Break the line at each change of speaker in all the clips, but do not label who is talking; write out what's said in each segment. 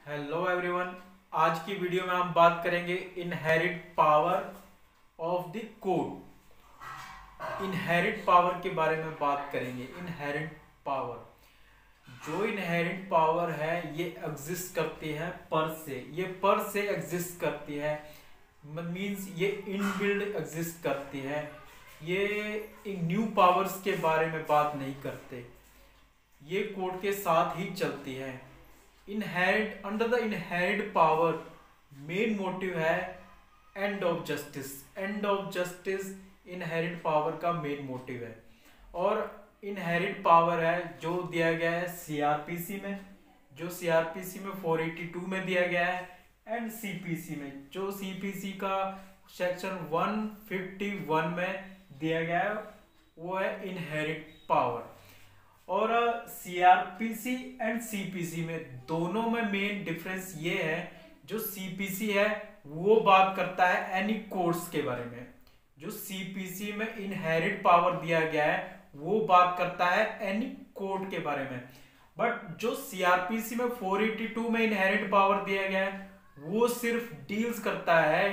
Hello everyone. आज की video में हम बात करेंगे inherit power of the code. Inherit power के बारे में बात करेंगे। इनहेरिट पावर, जो इनहेरिट पावर है ये एग्जिस्ट करती है पर से। ये पर से एग्जिस्ट करती है, मींस ये इनबिल्ड एग्जिस्ट करती है। ये न्यू पावर्स के बारे में बात नहीं करते, ये कोड के साथ ही चलती है। Inherent under the inherent power main motive है end of justice. End of justice inherent power का मेन मोटिव है। और इनहेरिट पावर है जो दिया गया है सीआरपीसी में, जो सीआरपीसी में 482 में दिया गया है, एंड सीपीसी में, जो सीपीसी का सेक्शन 151 में दिया गया है, वो है इनहेरिट पावर। और सीआरपीसी एंड सीपीसी में दोनों में मेन डिफरेंस ये है, जो सीपीसी है वो बात करता है एनी कोड्स के बारे में, जो सीपीसी में इनहेरिट पावर दिया गया है वो बात करता है एनी कोड के बारे में। बट जो सीआरपीसी में 482 में इनहेरिट पावर दिया गया है वो सिर्फ डील्स करता है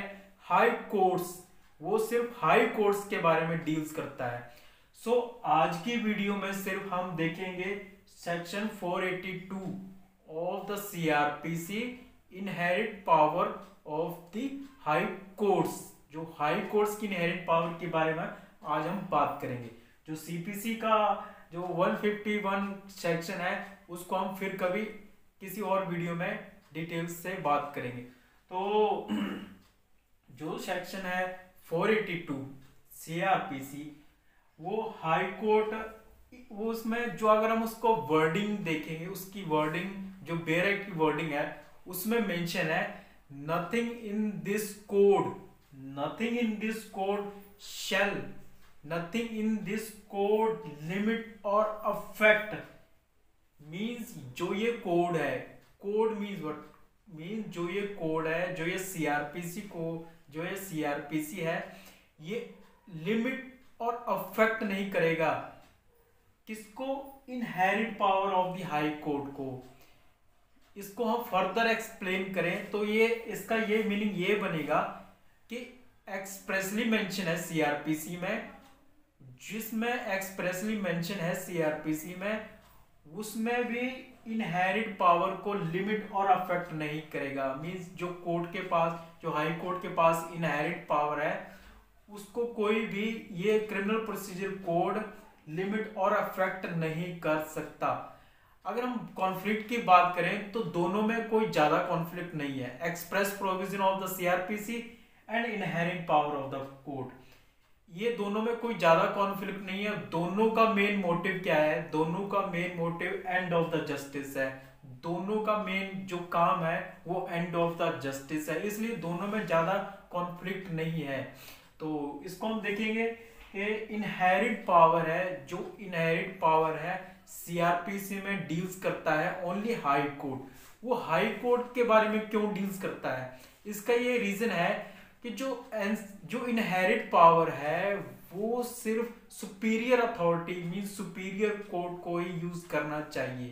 हाई कोड्स, वो सिर्फ हाई कोड्स के बारे में डील्स करता है। सो आज की वीडियो में सिर्फ हम देखेंगे section 482 of the CrPC, inherit power of the high courts. जो हाई कोर्ट्स की इनहेरिट पावर के बारे में आज हम बात करेंगे। जो सीपीसी का जो 151 सेक्शन है उसको हम फिर कभी किसी और वीडियो में डिटेल्स से बात करेंगे। तो जो सेक्शन है 482 सीआरपीसी, वो हाई कोर्ट, वो उसमें जो अगर हम उसको वर्डिंग देखेंगे, उसकी वर्डिंग जो बेयर एक्ट की वर्डिंग है उसमें मेंशन है nothing in this code, nothing in this code shall, nothing in this code limit और अफेक्ट। मींस जो ये कोड है, कोड मींस व्हाट, मींस जो ये कोड है, जो ये सीआरपीसी को, जो ये सीआरपीसी है, ये लिमिट और अफेक्ट नहीं करेगा किसको, inherit power of the high court को। इसको हम फर्दर एक्सप्लेन करें तो ये इसका ये मीनिंग ये बनेगा कि एक्सप्रेसली मेंशन है सीआरपीसी में, जिसमें एक्सप्रेसली मेंशन है सीआरपीसी में, उसमें भी इनहेरिट पावर को लिमिट और अफेक्ट नहीं करेगा। मींस जो कोर्ट के पास, जो हाई कोर्ट के पास इनहेरिट पावर है उसको कोई भी ये क्रिमिनल प्रोसीजर कोड लिमिट और अफेक्ट नहीं कर सकता। अगर हम कॉन्फ्लिक्ट की बात करें तो दोनों में कोई ज्यादा कॉन्फ्लिक्ट नहीं है। Express provision of the CrPC and inherit power of the code, ये दोनों में कोई ज्यादा कॉन्फ्लिक्ट नहीं है। दोनों का मेन मोटिव क्या है, दोनों का main motive end of the justice है। दोनों का मेन जो काम है वो एंड ऑफ द जस्टिस है, इसलिए दोनों में ज्यादा कॉन्फ्लिक्ट नहीं है। तो इसको हम देखेंगे कि इनहेरिट पावर है, जो इनहेरिट पावर है सीआरपीसी में डील्स करता है ओनली हाई कोर्ट। वो हाई कोर्ट के बारे में क्यों डील्स करता है, इसका ये रीजन है कि जो इनहेरिट पावर है वो सिर्फ superior authority means superior court को ही यूज करना चाहिए।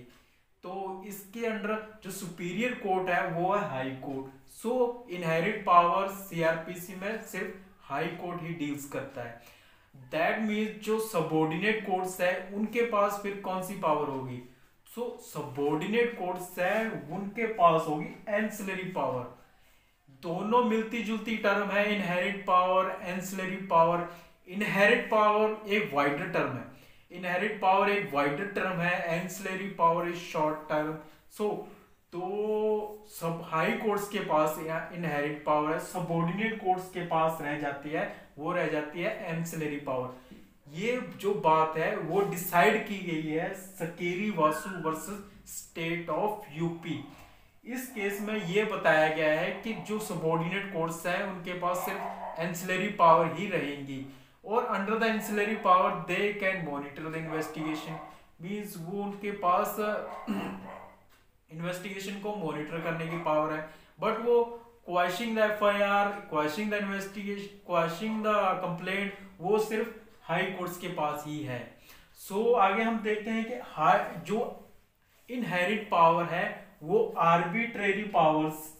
तो इसके अंडर जो सुपीरियर कोर्ट है वो है हाई कोर्ट। सो इनहेरिट पावर सीआरपीसी में सिर्फ हाई कोर्ट ही डील्स करता है। दैट मीन्स जो सबॉर्डिनेट कोर्ट्स है उनके पास फिर कौन सी पावर होगी, सो सबॉर्डिनेट कोर्ट्स है उनके पास होगी एंसिलरी पावर। दोनों मिलती जुलती टर्म है, inherent power, ancillary power. Inherent power एक वाइडर टर्म है, इनहेरिट पावर एक वाइडर टर्म है, ancillary power is short term. So तो सब हाई कोर्ट्स के पास इनहेरिट पावर है, सबऑर्डिनेट कोर्ट्स के पास रह जाती है, वो रह जाती है एंसिलरी पावर। ये जो बात है वो डिसाइड की गई है Sakiri Vasu versus state of UP. इस केस में ये बताया गया है कि जो सबऑर्डिनेट कोर्ट्स हैं उनके पास सिर्फ एंसिलरी पावर ही रहेंगी, और under the ancillary power they can monitor the investigation. Means वो उनके पास इन्वेस्टिगेशन को मॉनिटर करने की पावर है, बट वो quashing the FIR, quashing the investigation, quashing the complaint, वो सिर्फ हाई कोर्ट्स के पास ही है। सो आगे हम देखते हैं कि जो इनहेरिट पावर है वो arbitrary powers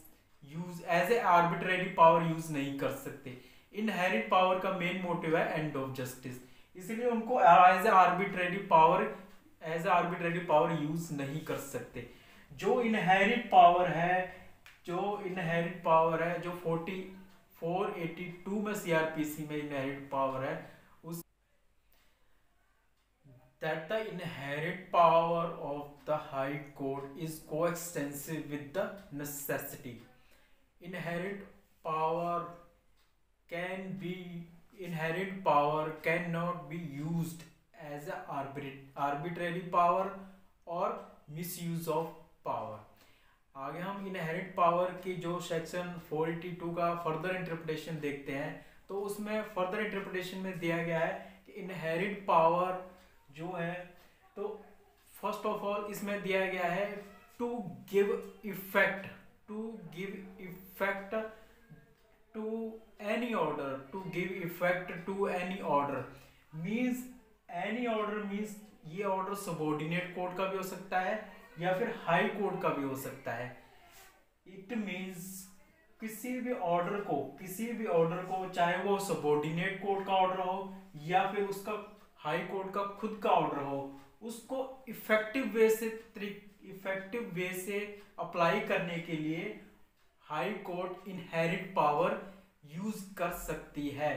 use as a arbitrary power use नहीं कर सकते। इनहेरिट पावर का मेन मोटिव है एंड ऑफ जस्टिस, इसलिए उनको as a arbitrary power use नहीं कर सकते। जो इनहेरिट पावर है जो 482 में सीआरपीसी में इनहेरिट पावर है, उस that the inherent power of the High Court is coextensive with the necessity. Inherent power cannot be used as a arbitrary power or misuse of power. आगे हम inherit power की जो section 482 का further interpretation देखते हैं, तो उसमें further interpretation में दिया गया है कि इनहेरिट पावर जो है, तो फर्स्ट ऑफ ऑल इसमें दिया गया है to give effect to any order, means any order means ये ऑर्डर सबऑर्डिनेट कोर्ट का भी हो सकता है या फिर हाई कोर्ट का भी हो सकता है। इट मींस किसी भी ऑर्डर को चाहे वो सबऑर्डिनेट कोर्ट का ऑर्डर हो या फिर उसका हाई कोर्ट का खुद का ऑर्डर हो, उसको इफेक्टिव वे से अप्लाई करने के लिए high court inherit power use कर सकती है।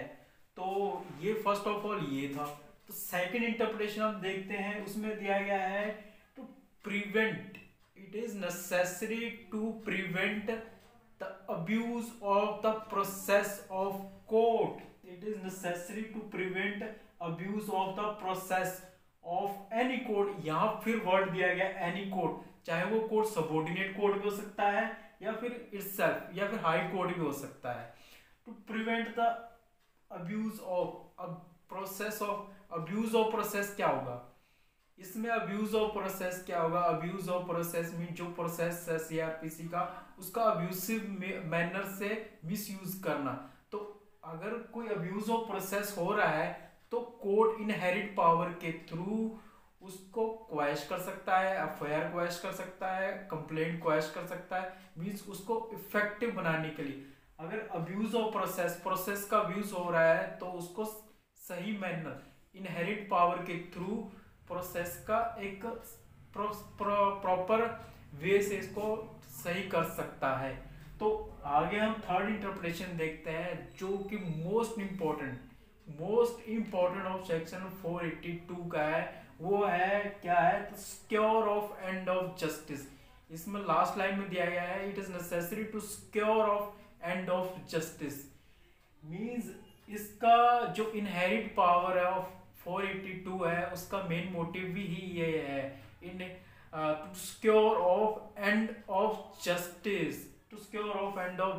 तो ये फर्स्ट ऑफ ऑल ये था। तो सेकंड इंटरप्रिटेशन हम देखते हैं, उसमें दिया गया है to prevent, it is necessary to prevent the abuse of the process of court, it is necessary to prevent abuse of the process of any court. यहां फिर वर्ड दिया गया एनी कोर्ट, चाहे वो कोर्ट सबऑर्डिनेट कोर्ट भी हो सकता है या फिर इटसेल्फ या फिर हाई कोर्ट भी हो सकता है। To prevent the abuse of process क्या होगा इसमें? अब्यूज ऑफ प्रोसेस क्या होगा? अब्यूज ऑफ प्रोसेस मीन जो प्रोसेस है सीआरपीसी का, उसका अब्यूसिव मैनर से मिसयूज करना। तो अगर कोई अब्यूज ऑफ प्रोसेस हो रहा है तो कोर्ट इनहेरिट पावर के थ्रू उसको क्वैश कर सकता है, एफआईआर क्वैश कर सकता है, कंप्लेंट क्वैश कर सकता है, मींस उसको इफेक्टिव बनाने के लिए। अगर अब्यूज ऑफ प्रोसेस का अब्यूज हो रहा है तो उसको सही मैनर इनहेरिट पावर के थ्रू प्रोसेस का एक प्रॉपर वे से इसको सही कर सकता है। तो आगे हम थर्ड इंटरप्रिटेशन देखते हैं जो कि मोस्ट इंपॉर्टेंट ऑफ सेक्शन 482 का है। वो है क्या है? Secure of end of justice. इसमें लास्ट लाइन में दिया गया है it is necessary to secure of end of justice, means इसका जो इनहेरिट पावर है ऑफ 482 है उसका मेन मोटिव भी ही ये है in to secure of end of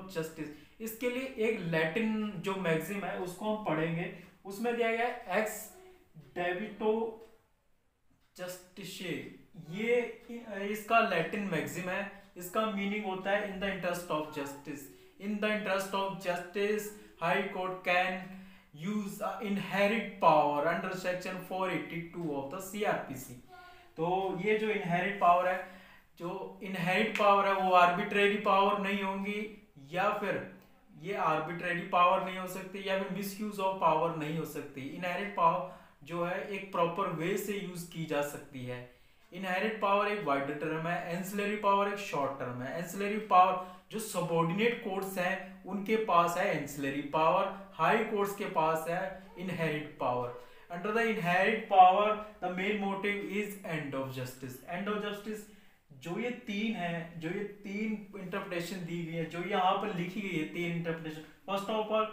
justice. इसके लिए एक लैटिन जो मैक्सिम है उसको हम पढ़ेंगे। उसमें दिया गया है एक्स डेबिटो जस्टिसे, ये इसका लैटिन मैक्सिम है। इसका मीनिंग होता है in the interest of justice high court can use inherent power under section 482 of the CRPC। तो ये जो इनहेरिट पावर है वो आर्बिट्रेरी पावर नहीं होंगी, या फिर ये आर्बिट्रेरी पावर नहीं हो सकती, या फिर मिसयूज ऑफ पावर नहीं हो सकती। इनहेरिट पावर जो है एक प्रॉपर वे से यूज की जा सकती है। इनहेरिट पावर एक वाइड टर्म है, एंसिलरी पावर एक शॉर्ट टर्म है। एंसिलरी पावर जो सबऑर्डिनेट कोर्ट्स हैं उनके पास है एंसिलरी पावर, हाई कोर्ट्स के पास है inherent power. Under the inherent power the main motive is and of justice. जो ये तीन इंटरप्रिटेशन दी गई है, जो यहाँ पर लिखी गई है तीन interpretation. First of all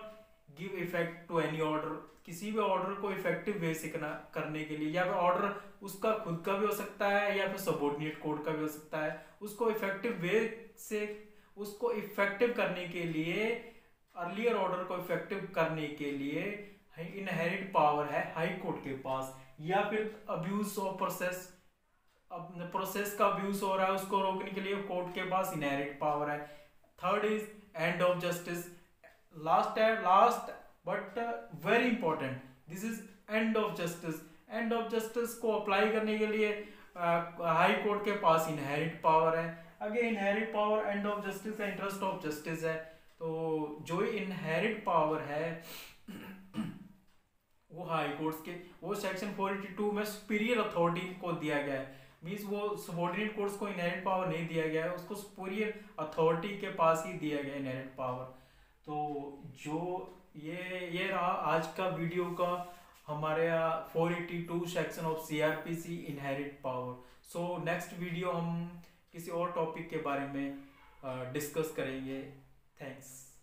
give effect to any order, किसी भी ऑर्डर को इफेक्टिव वे से करने के लिए, या फिर ऑर्डर उसका खुद का भी हो सकता है या फिर सबऑर्डिनेट कोर्ट का भी हो सकता है, उसको इफेक्टिव वे से उसको इफेक्टिव करने के लिए, अर्लियर ऑर्डर को इफेक्टिव करने के लिए इनहेरिट पावर है हाई कोर्ट के पास। या फिर अब्यूज ऑफ प्रोसेस का अब्यूज हो रहा है उसको रोकने के लिए कोर्ट के पास इनहेरिट पावर है। Third is and of justice, last but very important, this is and of justice को अप्लाई करने के लिए हाई कोर्ट के पास इनहेरिट पावर है। आगे inherit power and of justice है, इंटरेस्ट ऑफ जस्टिस है। तो जो इनहेरिट पावर है वो हाई कोर्ट्स के, वो सेक्शन 482 में सुपीरियर अथॉरिटी को दिया गया है। मीन्स वो सबऑर्डिनेट कोर्ट्स को इनहेरिट पावर नहीं दिया गया है, उसको सुपीरियर अथॉरिटी के पास ही दिया गया इनहेरिट पावर। तो जो ये रहा आज का वीडियो का हमारे 482 section of CrPC inherit power. So next video हम किसी और टॉपिक के बारे में डिस्कस करेंगे। थैंक्स।